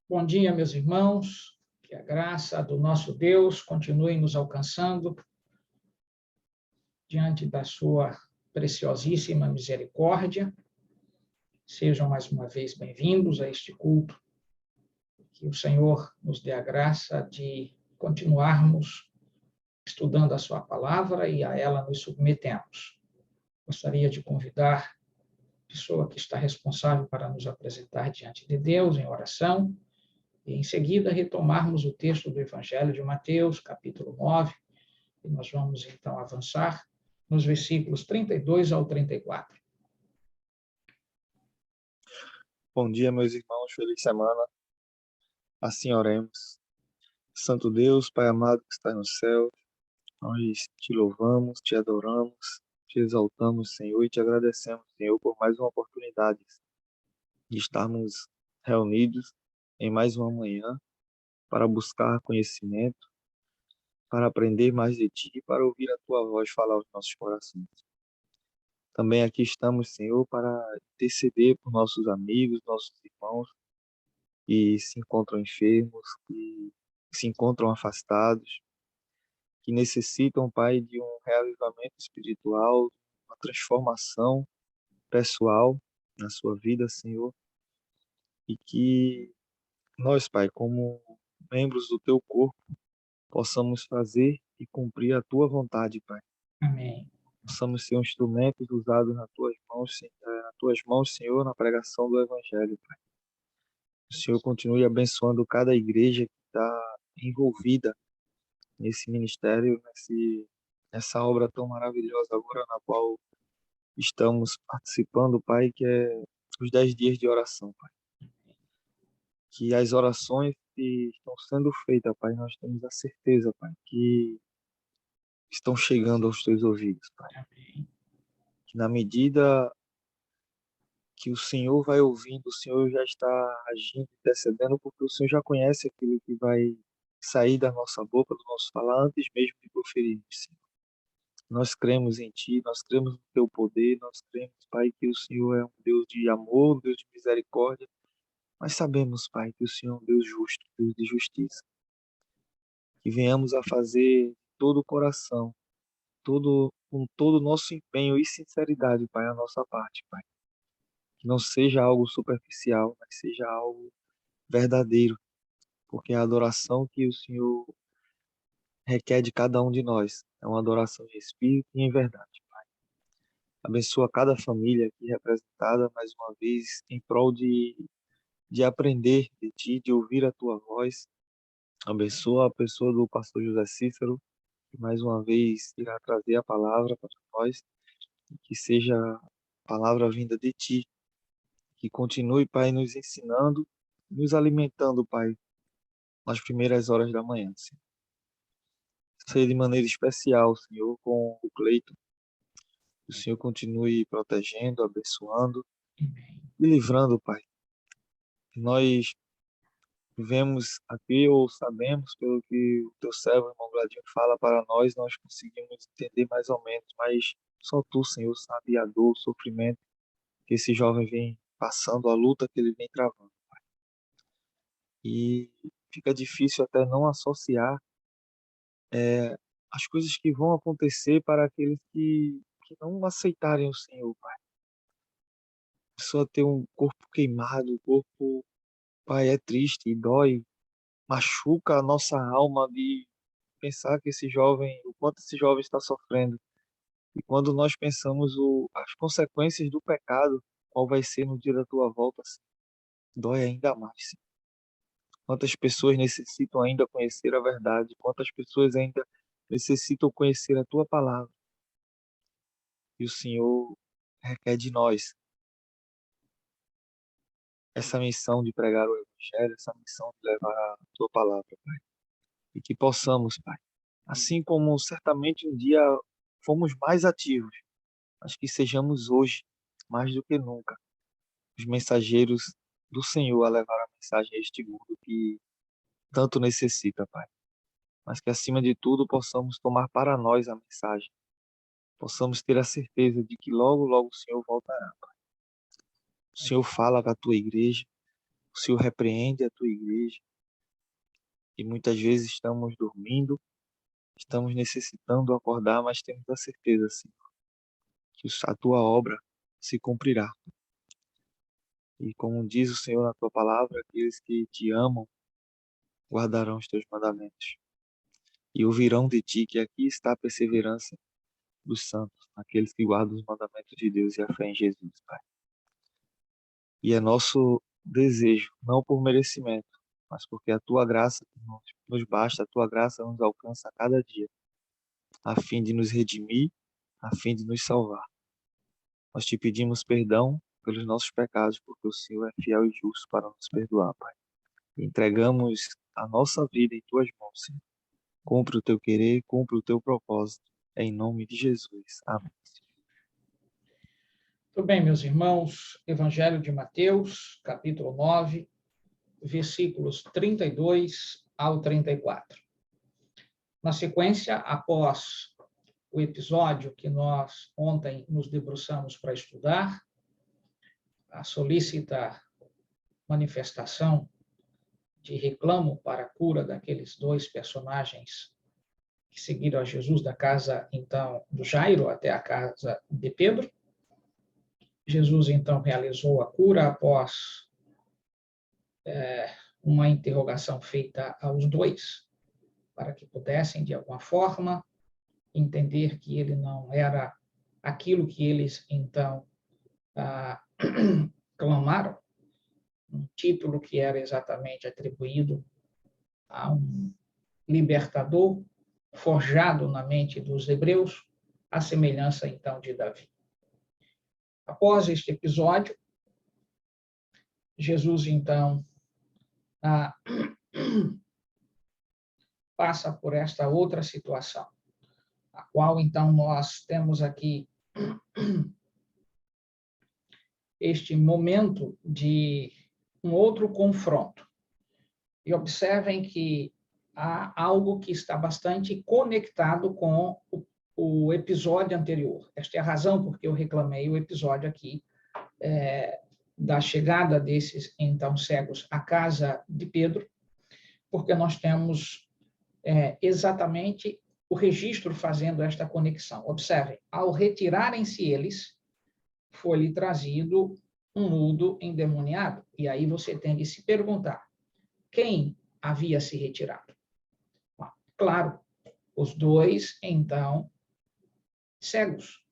Bom dia, meus irmãos, que a graça do nosso Deus continue nos alcançando diante da sua preciosíssima misericórdia. Sejam mais uma vez bem-vindos a este culto. Que o Senhor nos dê a graça de continuarmos estudando a sua palavra e a ela nos submetemos. Gostaria de convidar a pessoa que está responsável para nos apresentar diante de Deus em oração. E, em seguida, retomarmos o texto do Evangelho de Mateus, capítulo 9, e nós vamos, então, avançar nos versículos 32 ao 34. Bom dia, meus irmãos, feliz semana. Assim oremos. Santo Deus, Pai amado que está no céu, nós te louvamos, te adoramos, te exaltamos, Senhor, e te agradecemos, Senhor, por mais uma oportunidade de estarmos reunidos em mais uma manhã para buscar conhecimento, para aprender mais de ti, para ouvir a tua voz falar aos nossos corações. Também aqui estamos, Senhor, para interceder por nossos amigos, nossos irmãos que se encontram enfermos, que se encontram afastados, que necessitam, Pai, de um reavivamento espiritual, uma transformação pessoal na sua vida, Senhor, e que nós, Pai, como membros do Teu corpo, possamos fazer e cumprir a Tua vontade, Pai. Amém. Possamos ser instrumentos usados nas Tuas mãos, Senhor, na pregação do Evangelho, Pai. O Senhor continue abençoando cada igreja que está envolvida nesse ministério, nessa obra tão maravilhosa agora na qual estamos participando, Pai, que é os 10 dias de oração, Pai. Que as orações que estão sendo feitas, Pai, nós temos a certeza, Pai, que estão chegando aos Teus ouvidos, Pai. Amém. Que na medida que o Senhor vai ouvindo, o Senhor já está agindo, intercedendo, porque o Senhor já conhece aquilo que vai sair da nossa boca, do nosso falar, antes mesmo de proferirmos, Senhor. Nós cremos em Ti, nós cremos no Teu poder, nós cremos, Pai, que o Senhor é um Deus de amor, um Deus de misericórdia, mas sabemos, Pai, que o Senhor é um Deus justo, Deus de justiça. Que venhamos a fazer todo o coração, com todo o nosso empenho e sinceridade, Pai, a nossa parte, Pai. Que não seja algo superficial, mas seja algo verdadeiro, porque a adoração que o Senhor requer de cada um de nós é uma adoração em espírito e em verdade. Abençoa cada família aqui representada mais uma vez em prol de aprender de Ti, de ouvir a Tua voz. Abençoa a pessoa do pastor José Cícero, que mais uma vez irá trazer a palavra para nós, que seja a palavra vinda de Ti, que continue, Pai, nos ensinando, nos alimentando, Pai, nas primeiras horas da manhã, Senhor. Seja de maneira especial, Senhor, com o Cleiton. Que o Senhor continue protegendo, abençoando e livrando, Pai. Nós vemos aqui ou sabemos pelo que o teu servo, irmão Gladinho, fala para nós, nós conseguimos entender mais ou menos, mas só tu, Senhor, sabe a dor, o sofrimento que esse jovem vem passando, a luta que ele vem travando, Pai. E fica difícil até não associar as coisas que vão acontecer para aqueles que não aceitarem o Senhor, Pai. A pessoa ter um corpo queimado, o corpo, Pai, é triste e dói, machuca a nossa alma de pensar que esse jovem, o quanto esse jovem está sofrendo. E quando nós pensamos as consequências do pecado, qual vai ser no dia da tua volta, assim, dói ainda mais. Sim. Quantas pessoas necessitam ainda conhecer a verdade, quantas pessoas ainda necessitam conhecer a tua palavra. E o Senhor requer de nós essa missão de pregar o Evangelho, essa missão de levar a tua palavra, Pai. E que possamos, Pai, assim como certamente um dia fomos mais ativos, mas que sejamos hoje, mais do que nunca, os mensageiros do Senhor a levar a mensagem a este mundo que tanto necessita, Pai. Mas que, acima de tudo, possamos tomar para nós a mensagem. Possamos ter a certeza de que logo, logo o Senhor voltará, Pai. O Senhor fala com a tua igreja, o O Senhor repreende a tua igreja e muitas vezes estamos dormindo, estamos necessitando acordar, mas temos a certeza, Senhor, que a tua obra se cumprirá. E como diz o Senhor na tua palavra, aqueles que te amam guardarão os teus mandamentos e ouvirão de ti que aqui está a perseverança dos santos, aqueles que guardam os mandamentos de Deus e a fé em Jesus, Pai. E é nosso desejo, não por merecimento, mas porque a tua graça nos basta, a tua graça nos alcança a cada dia, a fim de nos redimir, a fim de nos salvar. Nós te pedimos perdão pelos nossos pecados, porque o Senhor é fiel e justo para nos perdoar, Pai. Entregamos a nossa vida em tuas mãos, Senhor. Cumpre o teu querer, cumpre o teu propósito, em nome de Jesus. Amém. Tudo bem, meus irmãos, Evangelho de Mateus, capítulo 9, versículos 32 ao 34. Na sequência, após o episódio que nós ontem nos debruçamos para estudar, a solícita manifestação de reclamo para a cura daqueles dois personagens que seguiram a Jesus da casa, então, do Jairo até a casa de Pedro. Jesus, então, realizou a cura após uma interrogação feita aos dois, para que pudessem, de alguma forma, entender que ele não era aquilo que eles, então, clamaram, um título que era exatamente atribuído a um libertador forjado na mente dos hebreus, à semelhança, então, de Davi. Após este episódio, Jesus, então, passa por esta outra situação, a qual, então, nós temos aqui este momento de um outro confronto. E observem que há algo que está bastante conectado com o episódio anterior. Esta é a razão por que eu reclamei o episódio aqui da chegada desses, então, cegos à casa de Pedro, porque nós temos exatamente o registro fazendo esta conexão. Observem, ao retirarem-se eles, foi-lhe trazido um mudo endemoniado. E aí você tem de se perguntar, quem havia se retirado? Claro, os dois, então, cegos.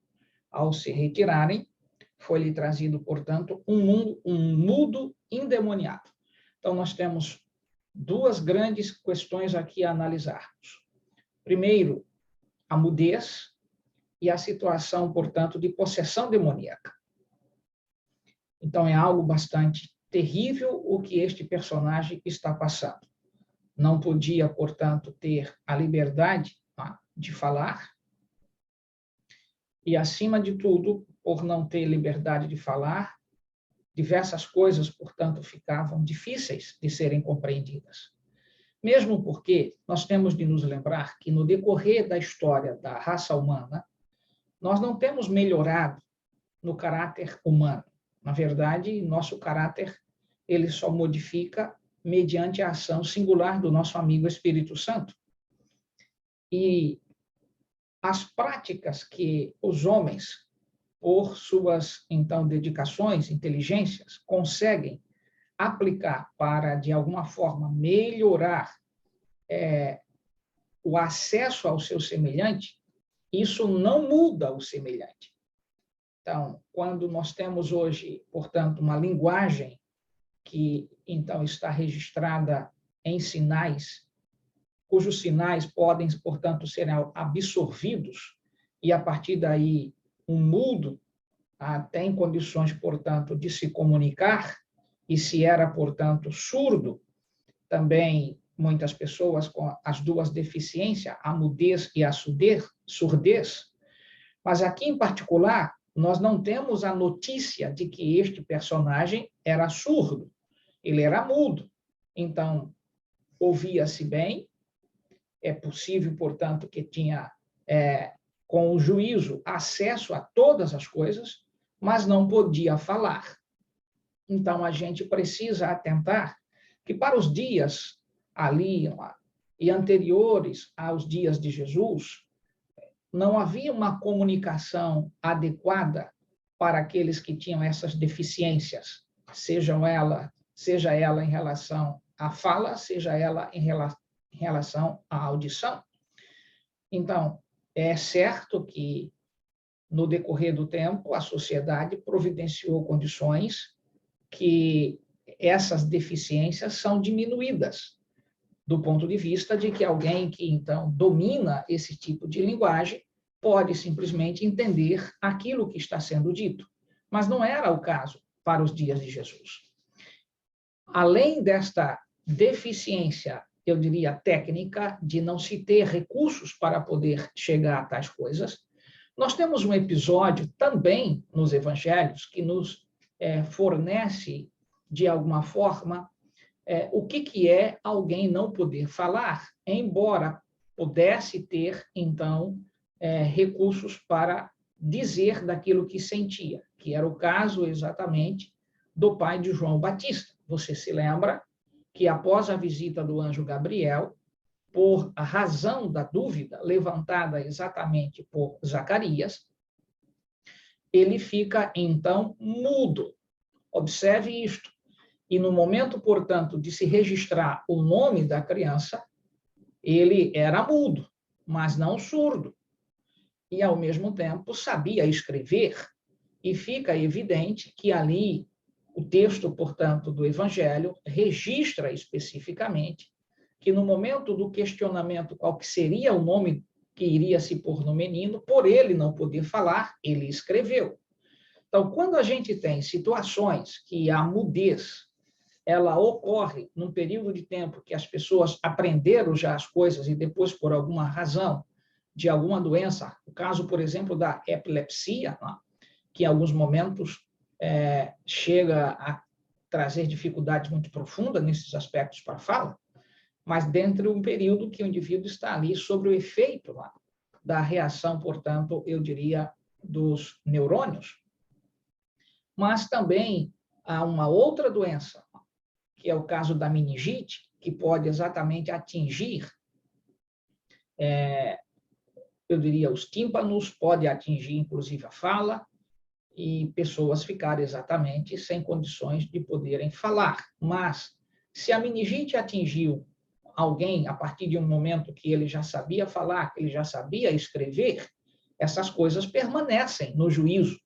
Ao se retirarem, foi-lhe trazido, portanto, um mudo endemoniado. Então, nós temos duas grandes questões aqui a analisarmos. Primeiro, a mudez e a situação, portanto, de possessão demoníaca. Então, é algo bastante terrível o que este personagem está passando. Não podia, portanto, ter a liberdade de falar, e, acima de tudo, por não ter liberdade de falar, diversas coisas, portanto, ficavam difíceis de serem compreendidas. Mesmo porque nós temos de nos lembrar que, no decorrer da história da raça humana, nós não temos melhorado no caráter humano. Na verdade, nosso caráter ele só modifica mediante a ação singular do nosso amigo Espírito Santo. E as práticas que os homens, por suas, então, dedicações, inteligências, conseguem aplicar para, de alguma forma, melhorar o acesso ao seu semelhante, isso não muda o semelhante. Então, quando nós temos hoje, portanto, uma linguagem que, então, está registrada em sinais, cujos sinais podem, portanto, ser absorvidos, e, a partir daí, um mudo tem condições, portanto, de se comunicar, e se era, portanto, surdo, também muitas pessoas com as duas deficiências, a mudez e a surdez, mas aqui, em particular, nós não temos a notícia de que este personagem era surdo, ele era mudo. Então, ouvia-se bem, é possível, portanto, que tinha, com o juízo, acesso a todas as coisas, mas não podia falar. Então, a gente precisa atentar que para os dias ali e anteriores aos dias de Jesus, não havia uma comunicação adequada para aqueles que tinham essas deficiências, seja ela em relação à fala, seja ela em relação à audição. Então, é certo que, no decorrer do tempo, a sociedade providenciou condições que essas deficiências são diminuídas, do ponto de vista de que alguém que, então, domina esse tipo de linguagem pode simplesmente entender aquilo que está sendo dito. Mas não era o caso para os dias de Jesus. Além desta deficiência, eu diria, técnica, de não se ter recursos para poder chegar a tais coisas, nós temos um episódio também nos evangelhos que nos fornece, de alguma forma, o que é alguém não poder falar, embora pudesse ter, então, recursos para dizer daquilo que sentia, que era o caso exatamente do pai de João Batista. Você se lembra que, após a visita do anjo Gabriel, por a razão da dúvida levantada exatamente por Zacarias, ele fica, então, mudo. Observe isto. E no momento, portanto, de se registrar o nome da criança, ele era mudo, mas não surdo. E, ao mesmo tempo, sabia escrever. E fica evidente que ali o texto, portanto, do Evangelho registra especificamente que, no momento do questionamento qual que seria o nome que iria se pôr no menino, por ele não poder falar, ele escreveu. Então, quando a gente tem situações que a mudez ela ocorre num período de tempo que as pessoas aprenderam já as coisas e depois, por alguma razão, de alguma doença, o caso, por exemplo, da epilepsia, que em alguns momentos chega a trazer dificuldades muito profundas nesses aspectos para a fala, mas dentro de um período que o indivíduo está ali sob o efeito da reação, portanto, eu diria, dos neurônios. Mas também há uma outra doença, que é o caso da meningite, que pode exatamente atingir, eu diria, os tímpanos, pode atingir, inclusive, a fala, e pessoas ficarem exatamente sem condições de poderem falar. Mas, se a meningite atingiu alguém a partir de um momento que ele já sabia falar, que ele já sabia escrever, essas coisas permanecem no juízo,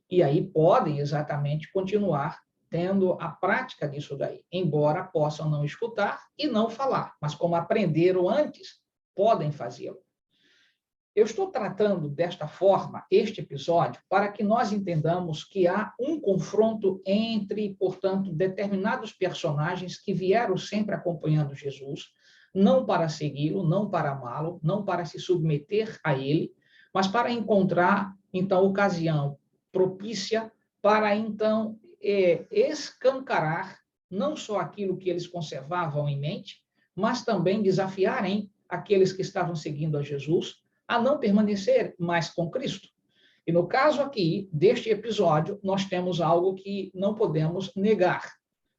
e aí podem exatamente continuar tendo a prática disso daí, embora possam não escutar e não falar, mas como aprenderam antes, podem fazê-lo. Eu estou tratando desta forma este episódio para que nós entendamos que há um confronto entre, portanto, determinados personagens que vieram sempre acompanhando Jesus, não para segui-lo, não para amá-lo, não para se submeter a ele, mas para encontrar, então, ocasião propícia para, então, escancarar não só aquilo que eles conservavam em mente, mas também desafiarem aqueles que estavam seguindo a Jesus a não permanecer mais com Cristo. E no caso aqui, deste episódio, nós temos algo que não podemos negar.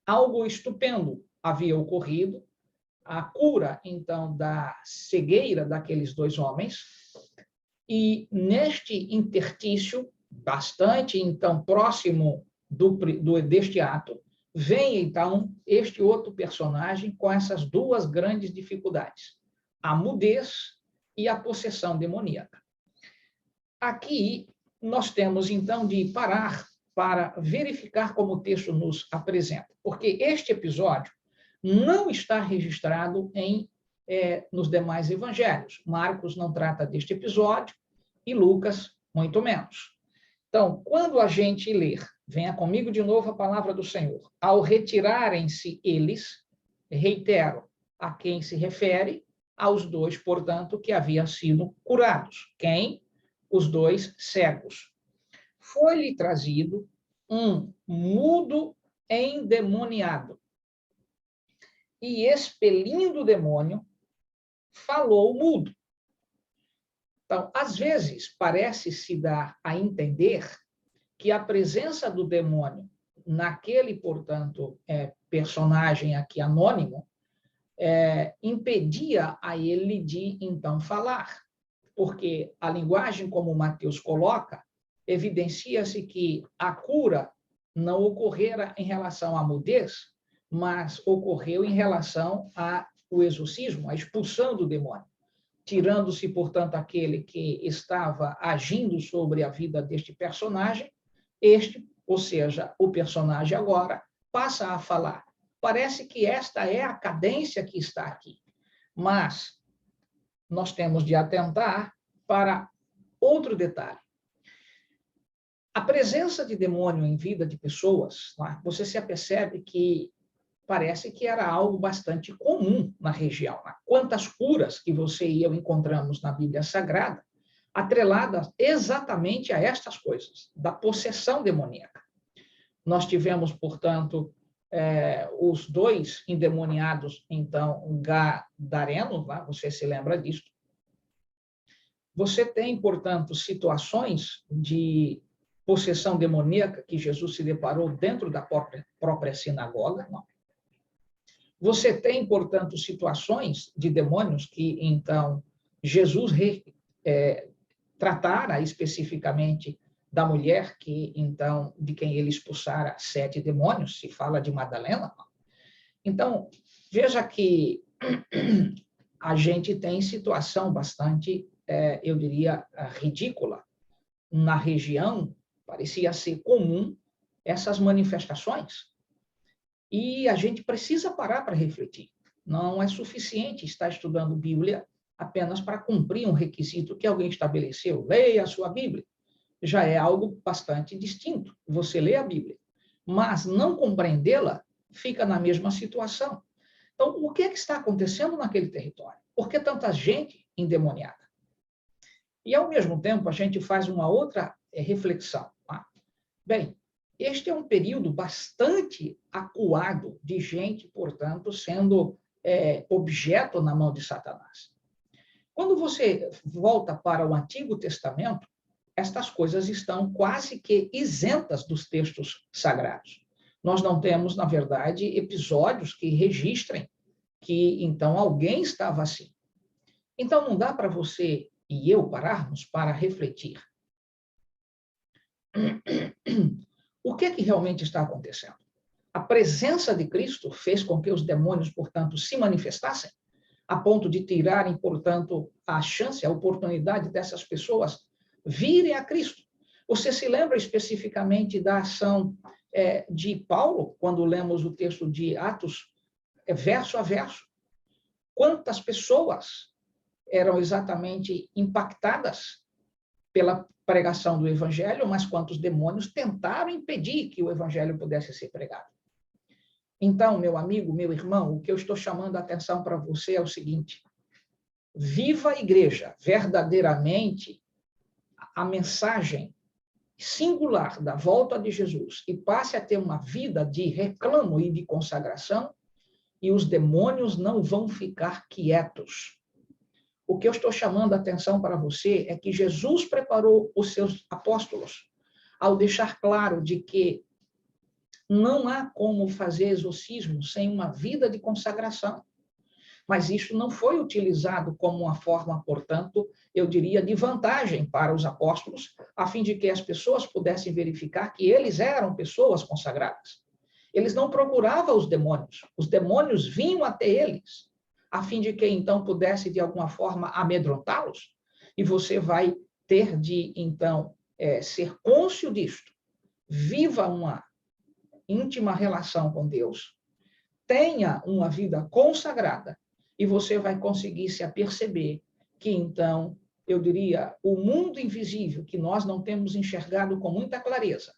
Algo estupendo havia ocorrido, a cura, então, da cegueira daqueles dois homens, e neste interstício, bastante, então, próximo deste ato, vem, então, este outro personagem com essas duas grandes dificuldades. A mudez e a possessão demoníaca. Aqui, nós temos, então, de parar para verificar como o texto nos apresenta, porque este episódio não está registrado nos demais evangelhos. Marcos não trata deste episódio e Lucas, muito menos. Então, quando a gente ler, venha comigo de novo a palavra do Senhor, ao retirarem-se eles, reitero, a quem se refere, aos dois, portanto, que haviam sido curados. Quem? Os dois cegos. Foi-lhe trazido um mudo endemoniado. E, expelindo o demônio, falou mudo. Então, às vezes, parece-se dar a entender que a presença do demônio naquele, portanto, personagem aqui anônimo, impedia a ele de, então, falar. Porque a linguagem, como Mateus coloca, evidencia-se que a cura não ocorrera em relação à mudez, mas ocorreu em relação ao exorcismo, a expulsão do demônio, tirando-se, portanto, aquele que estava agindo sobre a vida deste personagem, ou seja, o personagem agora, passa a falar. Parece que esta é a cadência que está aqui, mas nós temos de atentar para outro detalhe. A presença de demônio em vida de pessoas, você se apercebe que parece que era algo bastante comum na região. Quantas curas que você e eu encontramos na Bíblia Sagrada, atreladas exatamente a estas coisas, da possessão demoníaca. Nós tivemos, portanto, os 2 endemoniados, então, gadarenos, você se lembra disso. Você tem, portanto, situações de possessão demoníaca que Jesus se deparou dentro da própria sinagoga. Não. Você tem, portanto, situações de demônios que, então, Jesus tratara especificamente da mulher que, então, de quem ele expulsara 7 demônios, se fala de Madalena. Não. Então, veja que a gente tem situação bastante, eu diria, ridícula. Na região, parecia ser comum essas manifestações. E a gente precisa parar para refletir. Não é suficiente estar estudando Bíblia apenas para cumprir um requisito que alguém estabeleceu. Leia a sua Bíblia. Já é algo bastante distinto. Você lê a Bíblia, mas não compreendê-la fica na mesma situação. Então, o que é que está acontecendo naquele território? Por que tanta gente endemoniada? E, ao mesmo tempo, a gente faz uma outra reflexão. Bem, este é um período bastante acuado de gente, portanto, sendo objeto na mão de Satanás. Quando você volta para o Antigo Testamento, estas coisas estão quase que isentas dos textos sagrados. Nós não temos, na verdade, episódios que registrem que, então, alguém estava assim. Então, não dá para você e eu pararmos para refletir. O que é que realmente está acontecendo? A presença de Cristo fez com que os demônios, portanto, se manifestassem, a ponto de tirarem, portanto, a chance, a oportunidade dessas pessoas virem a Cristo. Você se lembra especificamente da ação de Paulo, quando lemos o texto de Atos, verso a verso? Quantas pessoas eram exatamente impactadas pela pregação do Evangelho, mas quantos demônios tentaram impedir que o Evangelho pudesse ser pregado. Então, meu amigo, meu irmão, o que eu estou chamando a atenção para você é o seguinte: viva a igreja verdadeiramente a mensagem singular da volta de Jesus e passe a ter uma vida de reclamo e de consagração, e os demônios não vão ficar quietos. O que eu estou chamando a atenção para você é que Jesus preparou os seus apóstolos ao deixar claro de que não há como fazer exorcismo sem uma vida de consagração. Mas isso não foi utilizado como uma forma, portanto, eu diria, de vantagem para os apóstolos, a fim de que as pessoas pudessem verificar que eles eram pessoas consagradas. Eles não procuravam os demônios vinham até eles, a fim de que, então, pudesse, de alguma forma, amedrontá-los. E você vai ter de, então, ser cônscio disto. Viva uma íntima relação com Deus. Tenha uma vida consagrada. E você vai conseguir se aperceber que, então, eu diria, o mundo invisível, que nós não temos enxergado com muita clareza,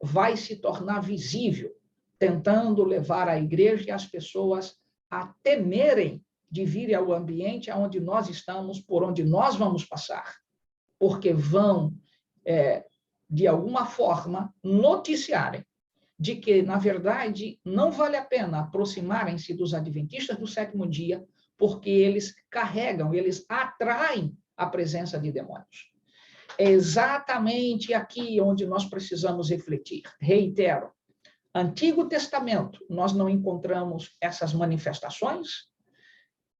vai se tornar visível, tentando levar a igreja e as pessoas a temerem de vir ao ambiente onde nós estamos, por onde nós vamos passar, porque vão, de alguma forma, noticiarem de que, na verdade, não vale a pena aproximarem-se dos adventistas do sétimo dia, porque eles carregam, eles atraem a presença de demônios. É exatamente aqui onde nós precisamos refletir. Reitero, Antigo Testamento, nós não encontramos essas manifestações,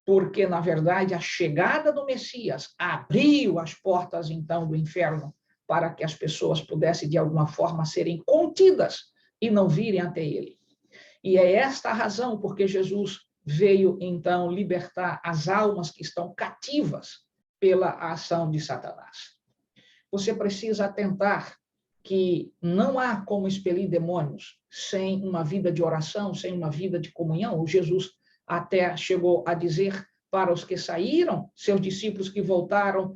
porque, na verdade, a chegada do Messias abriu as portas, então, do inferno para que as pessoas pudessem, de alguma forma, serem contidas e não virem até ele. E é esta a razão porque Jesus veio, então, libertar as almas que estão cativas pela ação de Satanás. Você precisa atentar que não há como expelir demônios sem uma vida de oração, sem uma vida de comunhão. O Jesus até chegou a dizer para os que saíram, seus discípulos que voltaram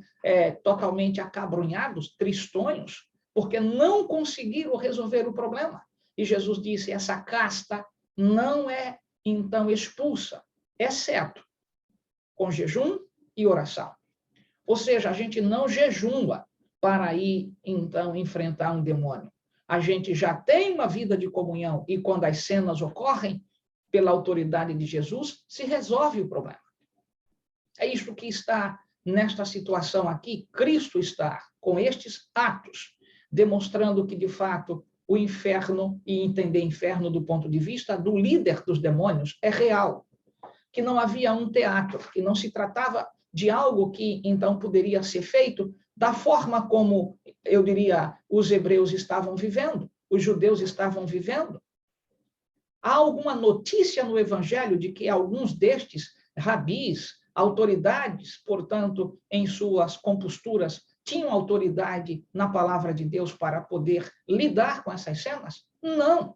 totalmente acabrunhados, tristonhos, porque não conseguiram resolver o problema. E Jesus disse, essa casta não é, então, expulsa, exceto com jejum e oração. Ou seja, a gente não jejuma para ir, então, enfrentar um demônio. A gente já tem uma vida de comunhão e quando as cenas ocorrem, pela autoridade de Jesus, se resolve o problema. É isto que está nesta situação aqui. Cristo está com estes atos, demonstrando que, de fato, o inferno, e entender inferno do ponto de vista do líder dos demônios, é real. Que não havia um teatro, que não se tratava de algo que, então, poderia ser feito da forma como, eu diria, os hebreus estavam vivendo, os judeus estavam vivendo. Há alguma notícia no Evangelho de que alguns destes rabis, autoridades, portanto, em suas composturas, tinham autoridade na palavra de Deus para poder lidar com essas cenas? Não.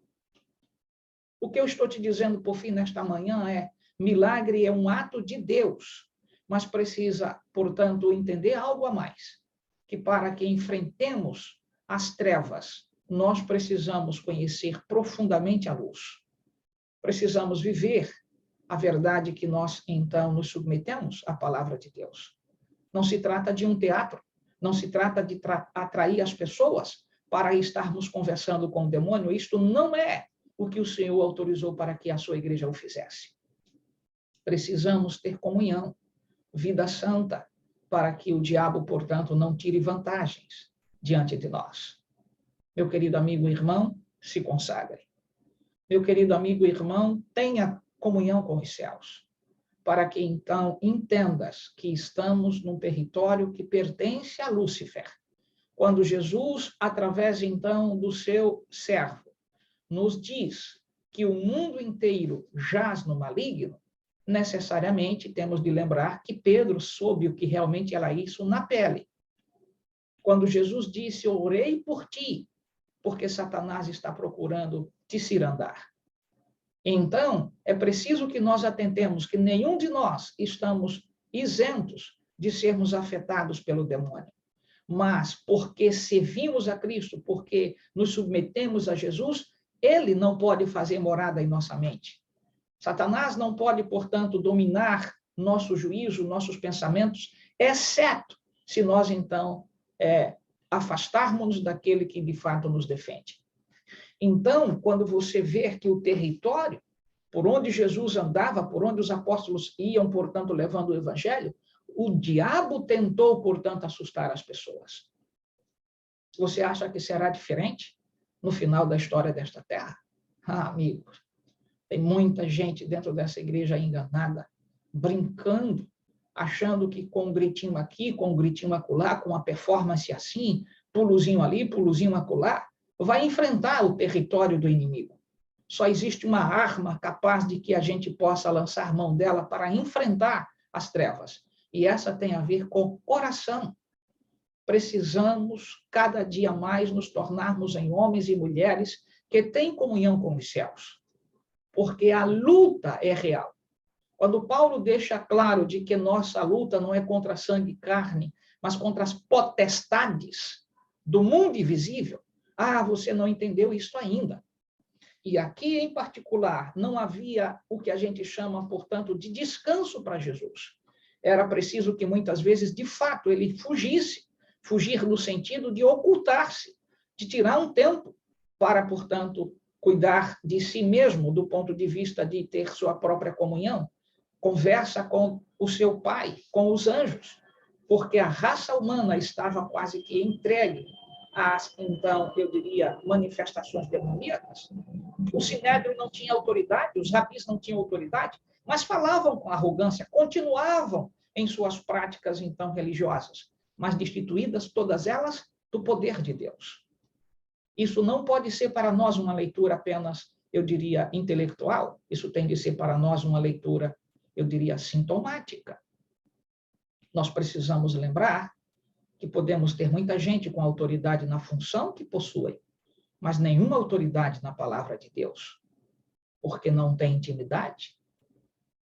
O que eu estou te dizendo, por fim, nesta manhã é: milagre é um ato de Deus, mas precisa, portanto, entender algo a mais, que para que enfrentemos as trevas, nós precisamos conhecer profundamente a luz. Precisamos viver a verdade que nós, então, nos submetemos à palavra de Deus. Não se trata de um teatro, não se trata de atrair as pessoas para estarmos conversando com o demônio. Isto não é o que o Senhor autorizou para que a sua igreja o fizesse. Precisamos ter comunhão, vida santa, para que o diabo, portanto, não tire vantagens diante de nós. Meu querido amigo e irmão, se consagre. Meu querido amigo e irmão, tenha comunhão com os céus, para que então entendas que estamos num território que pertence a Lúcifer. Quando Jesus, através então do seu servo, nos diz que o mundo inteiro jaz no maligno, necessariamente temos de lembrar que Pedro soube o que realmente era isso na pele. Quando Jesus disse, orei por ti, porque Satanás está procurando te cirandar. Então, é preciso que nós atentemos que nenhum de nós estamos isentos de sermos afetados pelo demônio. Mas, porque servimos a Cristo, porque nos submetemos a Jesus, ele não pode fazer morada em nossa mente. Satanás não pode, portanto, dominar nosso juízo, nossos pensamentos, exceto se nós, então, afastarmos-nos daquele que, de fato, nos defende. Então, quando você vê que o território por onde Jesus andava, por onde os apóstolos iam, portanto, levando o evangelho, o diabo tentou, portanto, assustar as pessoas. Você acha que será diferente no final da história desta terra? Ah, amigos, tem muita gente dentro dessa igreja enganada, brincando, achando que com um gritinho aqui, com um gritinho acolá, com uma performance assim, pulozinho ali, pulozinho acolá, vai enfrentar o território do inimigo. Só existe uma arma capaz de que a gente possa lançar mão dela para enfrentar as trevas. E essa tem a ver com oração. Precisamos, cada dia mais, nos tornarmos em homens e mulheres que têm comunhão com os céus. Porque a luta é real. Quando Paulo deixa claro de que nossa luta não é contra sangue e carne, mas contra as potestades do mundo invisível, você não entendeu isso ainda. E aqui, em particular, não havia o que a gente chama, portanto, de descanso para Jesus. Era preciso que, muitas vezes, de fato, ele fugisse. Fugir no sentido de ocultar-se, de tirar um tempo para, portanto, cuidar de si mesmo, do ponto de vista de ter sua própria comunhão, conversa com o seu Pai, com os anjos, porque a raça humana estava quase que entregue as, então, eu diria, manifestações demoníacas. O Sinédrio não tinha autoridade, os rabis não tinham autoridade, mas falavam com arrogância, continuavam em suas práticas, então, religiosas, mas destituídas todas elas do poder de Deus. Isso não pode ser para nós uma leitura apenas, eu diria, intelectual, isso tem de ser para nós uma leitura, eu diria, sintomática. Nós precisamos lembrar que podemos ter muita gente com autoridade na função que possui, mas nenhuma autoridade na palavra de Deus, porque não tem intimidade.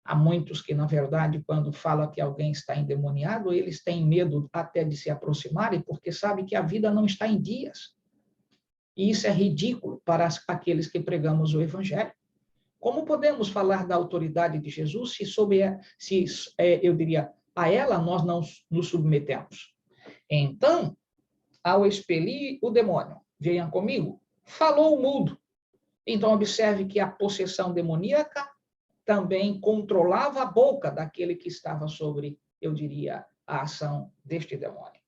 Há muitos que, na verdade, quando falam que alguém está endemoniado, eles têm medo até de se aproximarem, porque sabem que a vida não está em dias. E isso é ridículo para aqueles que pregamos o Evangelho. Como podemos falar da autoridade de Jesus eu diria, a ela nós não nos submetemos? Então, ao expelir o demônio, venham comigo, falou o mudo. Então, observe que a possessão demoníaca também controlava a boca daquele que estava sobre, eu diria, a ação deste demônio.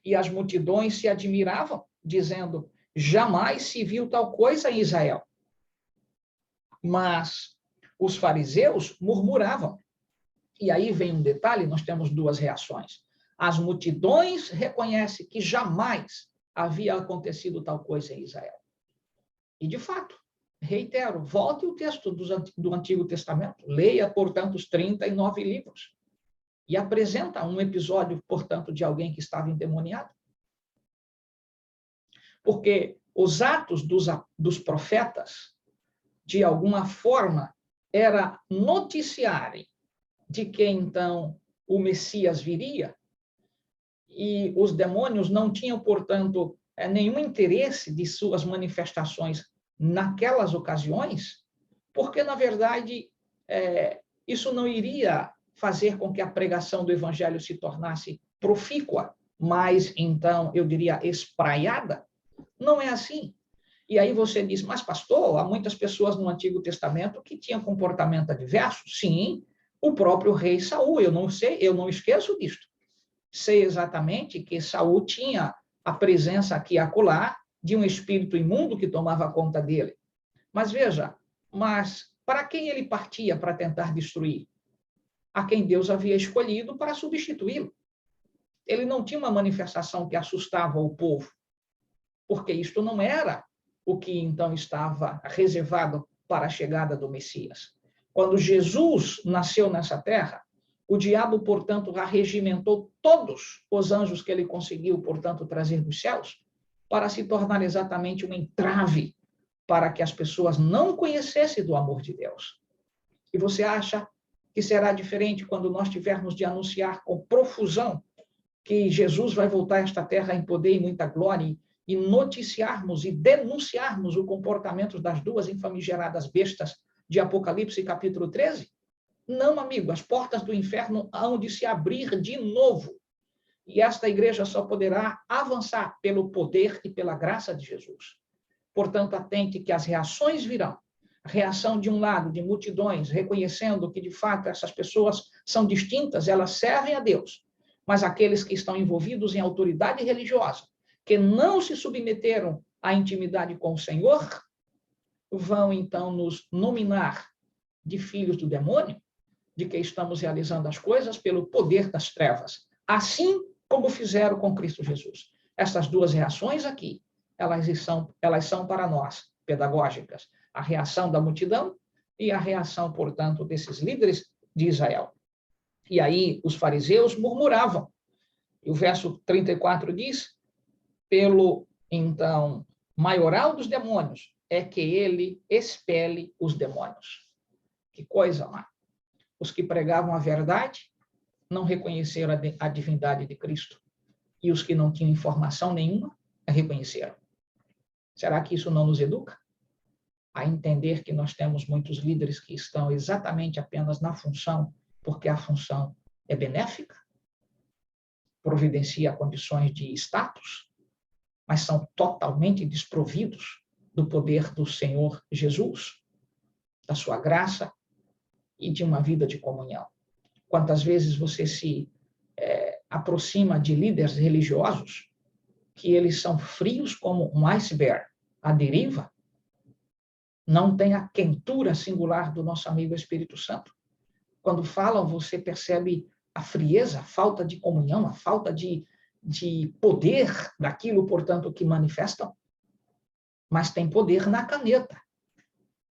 E as multidões se admiravam, dizendo, jamais se viu tal coisa em Israel. Mas os fariseus murmuravam. E aí vem um detalhe, nós temos duas reações. As multidões reconhecem que jamais havia acontecido tal coisa em Israel. E, de fato, reitero, volte o texto do Antigo Testamento, leia, portanto, os 39 livros, e apresenta um episódio, portanto, de alguém que estava endemoniado. Porque os atos dos profetas, de alguma forma, era noticiarem de que, então, o Messias viria, e os demônios não tinham, portanto, nenhum interesse de suas manifestações naquelas ocasiões, porque, na verdade, isso não iria fazer com que a pregação do Evangelho se tornasse profícua, mas, então, eu diria, espraiada. Não é assim. E aí você diz, mas, pastor, há muitas pessoas no Antigo Testamento que tinham comportamento adverso. Sim, o próprio rei Saul, eu não esqueço disto. Sei exatamente que Saul tinha a presença aqui e acolá de um espírito imundo que tomava conta dele. Mas veja, para quem ele partia para tentar destruir? A quem Deus havia escolhido para substituí-lo. Ele não tinha uma manifestação que assustava o povo, porque isto não era o que então estava reservado para a chegada do Messias. Quando Jesus nasceu nessa terra, o diabo, portanto, arregimentou todos os anjos que ele conseguiu, portanto, trazer dos céus, para se tornar exatamente um entrave para que as pessoas não conhecessem do amor de Deus. E você acha que será diferente quando nós tivermos de anunciar com profusão que Jesus vai voltar a esta terra em poder e muita glória, e noticiarmos e denunciarmos o comportamento das duas infamigeradas bestas de Apocalipse, capítulo 13? Não, amigo, as portas do inferno hão de se abrir de novo. E esta igreja só poderá avançar pelo poder e pela graça de Jesus. Portanto, atente que as reações virão. A reação, de um lado, de multidões, reconhecendo que, de fato, essas pessoas são distintas, elas servem a Deus. Mas aqueles que estão envolvidos em autoridade religiosa, que não se submeteram à intimidade com o Senhor, vão, então, nos nominar de filhos do demônio, de que estamos realizando as coisas pelo poder das trevas, assim como fizeram com Cristo Jesus. Essas duas reações aqui, elas são para nós pedagógicas. A reação da multidão e a reação, portanto, desses líderes de Israel. E aí os fariseus murmuravam. E o verso 34 diz, pelo, então, maioral dos demônios, é que ele expele os demônios. Que coisa, mano. Os que pregavam a verdade não reconheceram a divindade de Cristo. E os que não tinham informação nenhuma, a reconheceram. Será que isso não nos educa? A entender que nós temos muitos líderes que estão exatamente apenas na função, porque a função é benéfica, providencia condições de status, mas são totalmente desprovidos do poder do Senhor Jesus, da sua graça e de uma vida de comunhão. Quantas vezes você se aproxima de líderes religiosos que eles são frios como um iceberg, à deriva, não tem a quentura singular do nosso amigo Espírito Santo. Quando falam, você percebe a frieza, a falta de comunhão, a falta de poder daquilo, portanto, que manifestam. Mas tem poder na caneta,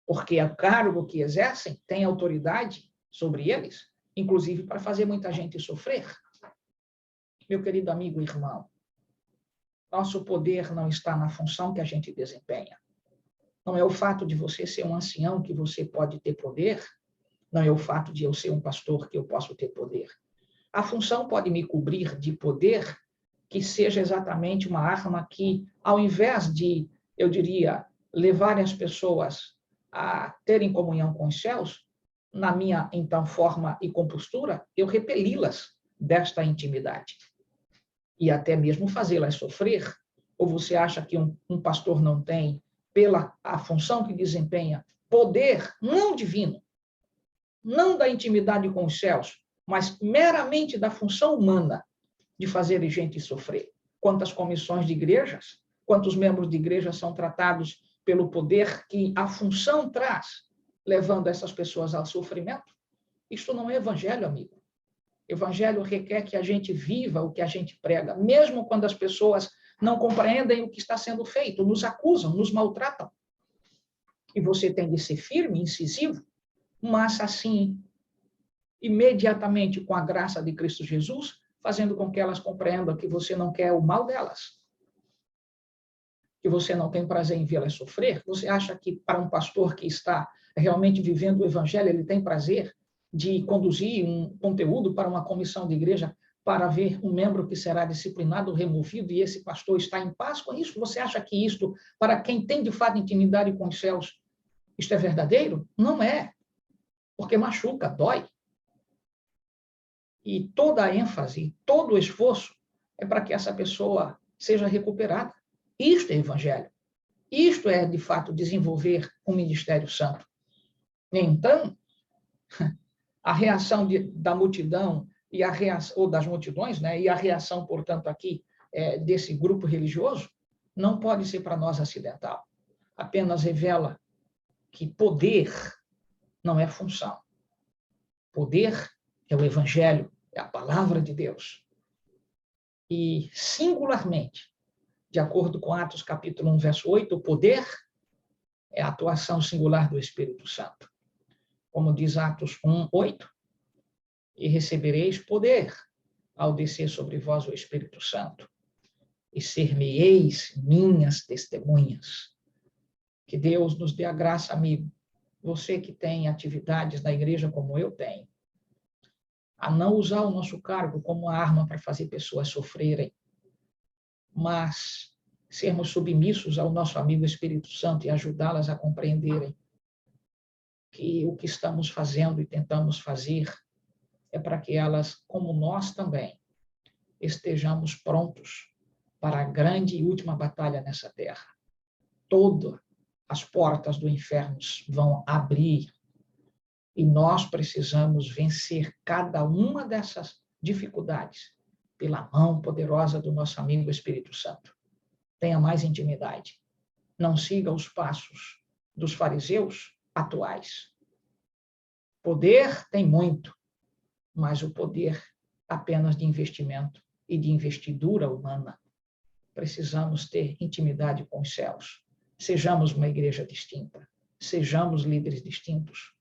porque o cargo que exercem tem autoridade sobre eles, inclusive para fazer muita gente sofrer. Meu querido amigo e irmão, nosso poder não está na função que a gente desempenha. Não é o fato de você ser um ancião que você pode ter poder, não é o fato de eu ser um pastor que eu posso ter poder. A função pode me cobrir de poder que seja exatamente uma arma que, ao invés de, eu diria, levarem as pessoas a terem comunhão com os céus, na minha, então, forma e compostura, eu repeli-las desta intimidade. E até mesmo fazê-las sofrer. Ou você acha que um pastor não tem, pela a função que desempenha, poder não divino, não da intimidade com os céus, mas meramente da função humana de fazer gente sofrer? Quantas comissões de igrejas, quantos membros de igreja são tratados pelo poder que a função traz, levando essas pessoas ao sofrimento? Isto não é evangelho, amigo. Evangelho requer que a gente viva o que a gente prega, mesmo quando as pessoas não compreendem o que está sendo feito, nos acusam, nos maltratam. E você tem de ser firme, incisivo, mas assim, imediatamente com a graça de Cristo Jesus, fazendo com que elas compreendam que você não quer o mal delas, que você não tem prazer em vê-las sofrer. Você acha que para um pastor que está realmente vivendo o evangelho, ele tem prazer de conduzir um conteúdo para uma comissão de igreja para ver um membro que será disciplinado, removido, e esse pastor está em paz com isso? Você acha que isto, para quem tem de fato intimidade com os céus, isto é verdadeiro? Não é, porque machuca, dói. E toda a ênfase, todo o esforço é para que essa pessoa seja recuperada. Isto é evangelho. Isto é, de fato, desenvolver um ministério santo. Então, a reação da multidão e a reação, ou das multidões, né, e a reação, portanto, aqui desse grupo religioso, não pode ser para nós acidental. Apenas revela que poder não é função. Poder é o evangelho, é a palavra de Deus. E, singularmente, de acordo com Atos capítulo 1, verso 8, o poder é a atuação singular do Espírito Santo. Como diz Atos 1, 8, e recebereis poder ao descer sobre vós o Espírito Santo, e ser-me-eis minhas testemunhas. Que Deus nos dê a graça, amigo, você que tem atividades na igreja como eu tenho, a não usar o nosso cargo como uma arma para fazer pessoas sofrerem, mas sermos submissos ao nosso amigo Espírito Santo e ajudá-las a compreenderem que o que estamos fazendo e tentamos fazer é para que elas, como nós também, estejamos prontos para a grande e última batalha nessa terra. Todas as portas do inferno vão abrir e nós precisamos vencer cada uma dessas dificuldades pela mão poderosa do nosso amigo Espírito Santo. Tenha mais intimidade. Não siga os passos dos fariseus atuais. Poder tem muito, mas o poder apenas de investimento e de investidura humana. Precisamos ter intimidade com os céus. Sejamos uma igreja distinta, sejamos líderes distintos,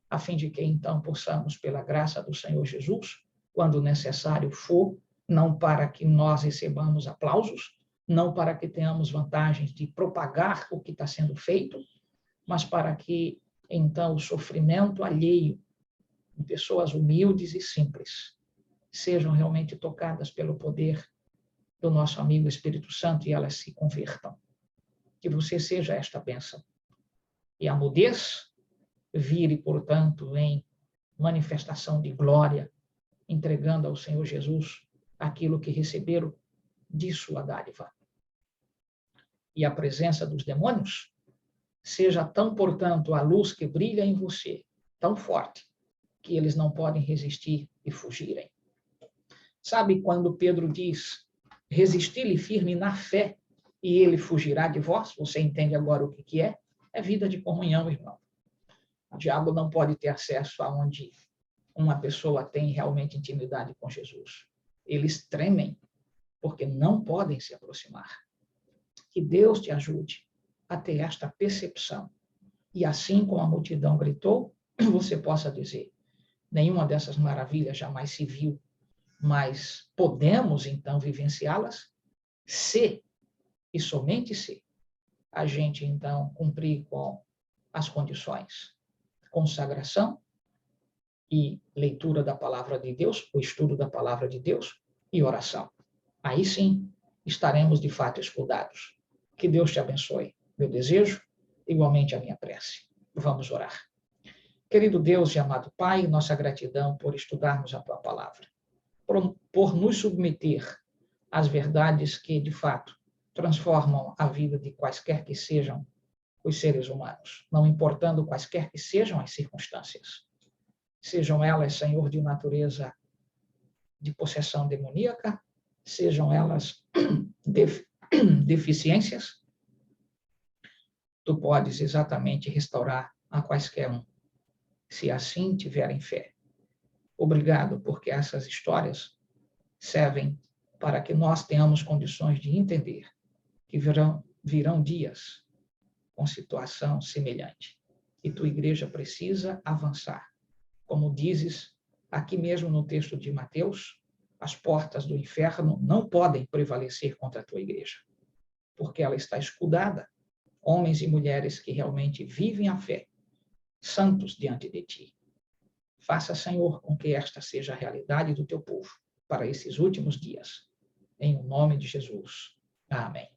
a fim de que então possamos, pela graça do Senhor Jesus, quando necessário for, não para que nós recebamos aplausos, não para que tenhamos vantagens de propagar o que está sendo feito, mas para que então o sofrimento alheio de pessoas humildes e simples sejam realmente tocadas pelo poder do nosso amigo Espírito Santo e elas se convertam. Que você seja esta bênção. E a mudez vire, portanto, em manifestação de glória, entregando ao Senhor Jesus aquilo que receberam de sua dádiva. E a presença dos demônios seja tão, portanto, a luz que brilha em você, tão forte, que eles não podem resistir e fugirem. Sabe quando Pedro diz resisti-lhe firme na fé, e ele fugirá de vós. Você entende agora o que é? É vida de comunhão, irmão. O diabo não pode ter acesso aonde uma pessoa tem realmente intimidade com Jesus. Eles tremem, porque não podem se aproximar. Que Deus te ajude a ter esta percepção. E assim como a multidão gritou, você possa dizer, nenhuma dessas maravilhas jamais se viu, mas podemos então vivenciá-las se, e somente se, a gente então cumprir com as condições: consagração e leitura da palavra de Deus, o estudo da palavra de Deus e oração. Aí sim estaremos de fato escudados. Que Deus te abençoe. Meu desejo, igualmente a minha prece. Vamos orar. Querido Deus e amado Pai, nossa gratidão por estudarmos a Tua palavra, por nos submeter às verdades que, de fato, transformam a vida de quaisquer que sejam os seres humanos, não importando quaisquer que sejam as circunstâncias. Sejam elas, Senhor, de natureza de possessão demoníaca, sejam elas deficiências, Tu podes exatamente restaurar a quaisquer um, se assim tiverem fé. Obrigado, porque essas histórias servem para que nós tenhamos condições de entender que virão dias com situação semelhante. E tua igreja precisa avançar. Como dizes aqui mesmo no texto de Mateus, as portas do inferno não podem prevalecer contra a tua igreja, porque ela está escudada, homens e mulheres que realmente vivem a fé, santos diante de ti. Faça, Senhor, com que esta seja a realidade do teu povo para esses últimos dias. Em nome de Jesus. Amém.